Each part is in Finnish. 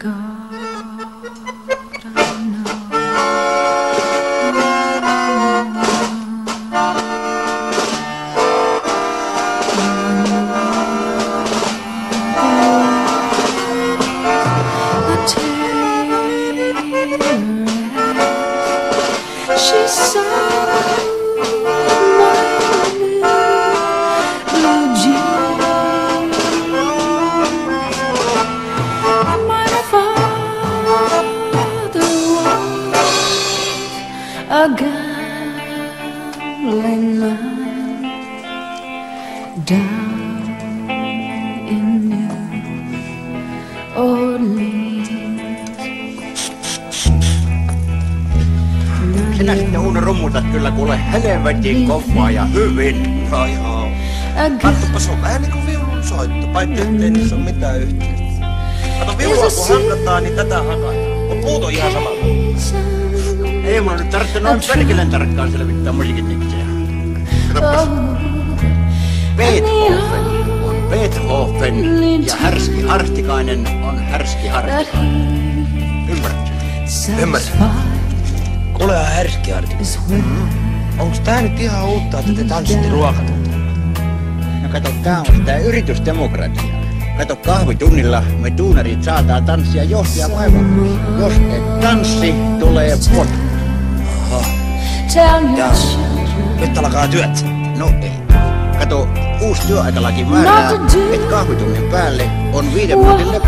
She's so a gambling man down in New Orleans. Sinä sitten Uno rummutat kyllä kuule helvetin kovaa ja hyvin. No joo. Katsopa, se on vähän niinku viulun soitto, paitsi ettei niissä ole mitään yhteistä. Kato, viulua kun hakataan, niin tätä hakataan. Mut muut on ihan samalla. Ei mun nyt tarvitse noin perkeleen tarkkaan selvittää musiikin tekstejä. Katsopas. Beethoven on Beethoven ja Härski Hartikainen on Härski Hartikainen. Ymmärrätkö? Ymmärrän. Kuule Härski Hartikainen. Onks tää nyt ihan uutta, että te tanssitte ruokatuntia? No kato, tää on sitä yritysdemokratiaa. Kato, kahvitunnilla me tuunarit saataan tanssia johtia vaivaa. Jos et tanssi, tulee potkut. Ja nyt alkaa työt. No ei. Kato, uusi työaikalaki määrää, että kahvitunnin päälle on 5 minuutin lepo.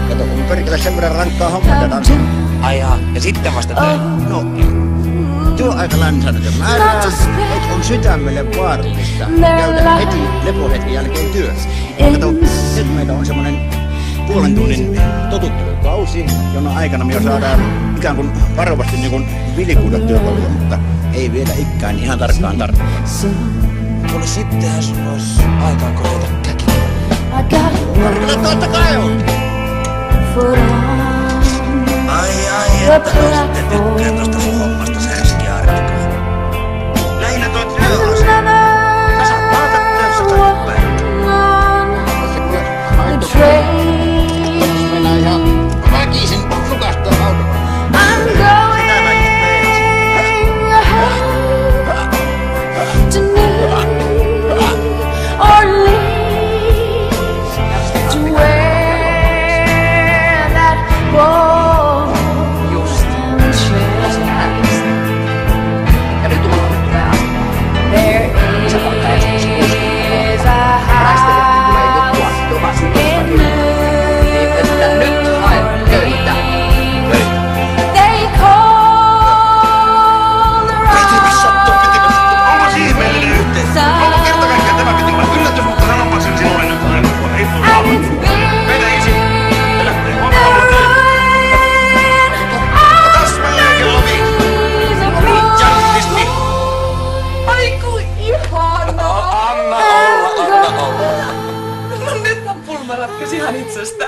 Kato, on perkele sen verran rankkaa hommaa tanssia. Ai jaa, ja sitten vasta töihin. No ei. Työaikalainsäädäntö määrää, että on sydämelle vaarallista käydä heti lepohetken jälkeen työssä. Kato, nyt meillä on semmonen puolen tunnin totuttelukausi, jona aikana me jo saadaan ikään kuin varovasti niin kuin vilikuudat työkaluja, mutta ei vielä ikään ihan tarkkaan tarkkaan. Kuule, sittenhän sulla ois aikaa korjata käkiä. Kyllä totta kai on! Ai, että no sitten tykkään tosta sun hommasta se Härski Hartikainen. Lähinnä toi työasia. Sä saat palata työssä kaikki päivät. Jos mennään ihan väkisin sukastaa autolla.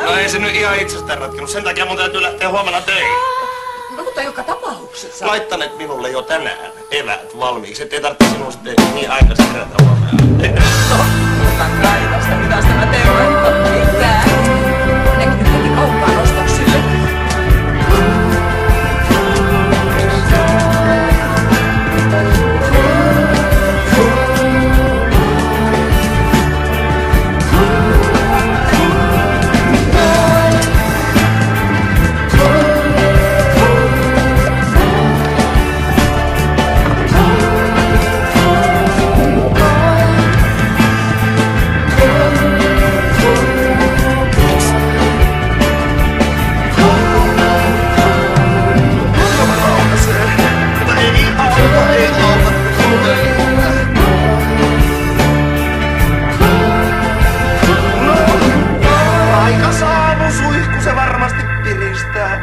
No ei se nyt ihan itsestään ratkennut, sen takia mun täytyy lähteä huomenna töihin. No mutta joka tapauksessa. Laittaneet minulle jo tänään eväät valmiiksi, ettei tarvitse sinun sitten niin aikaisin herätä huomenna. No, otan kai tästä, mitäs tämä teoreetta mitään. Nekin nyt heti kauppaan ostoksille. Aika saavu suihku se varmasti piristää.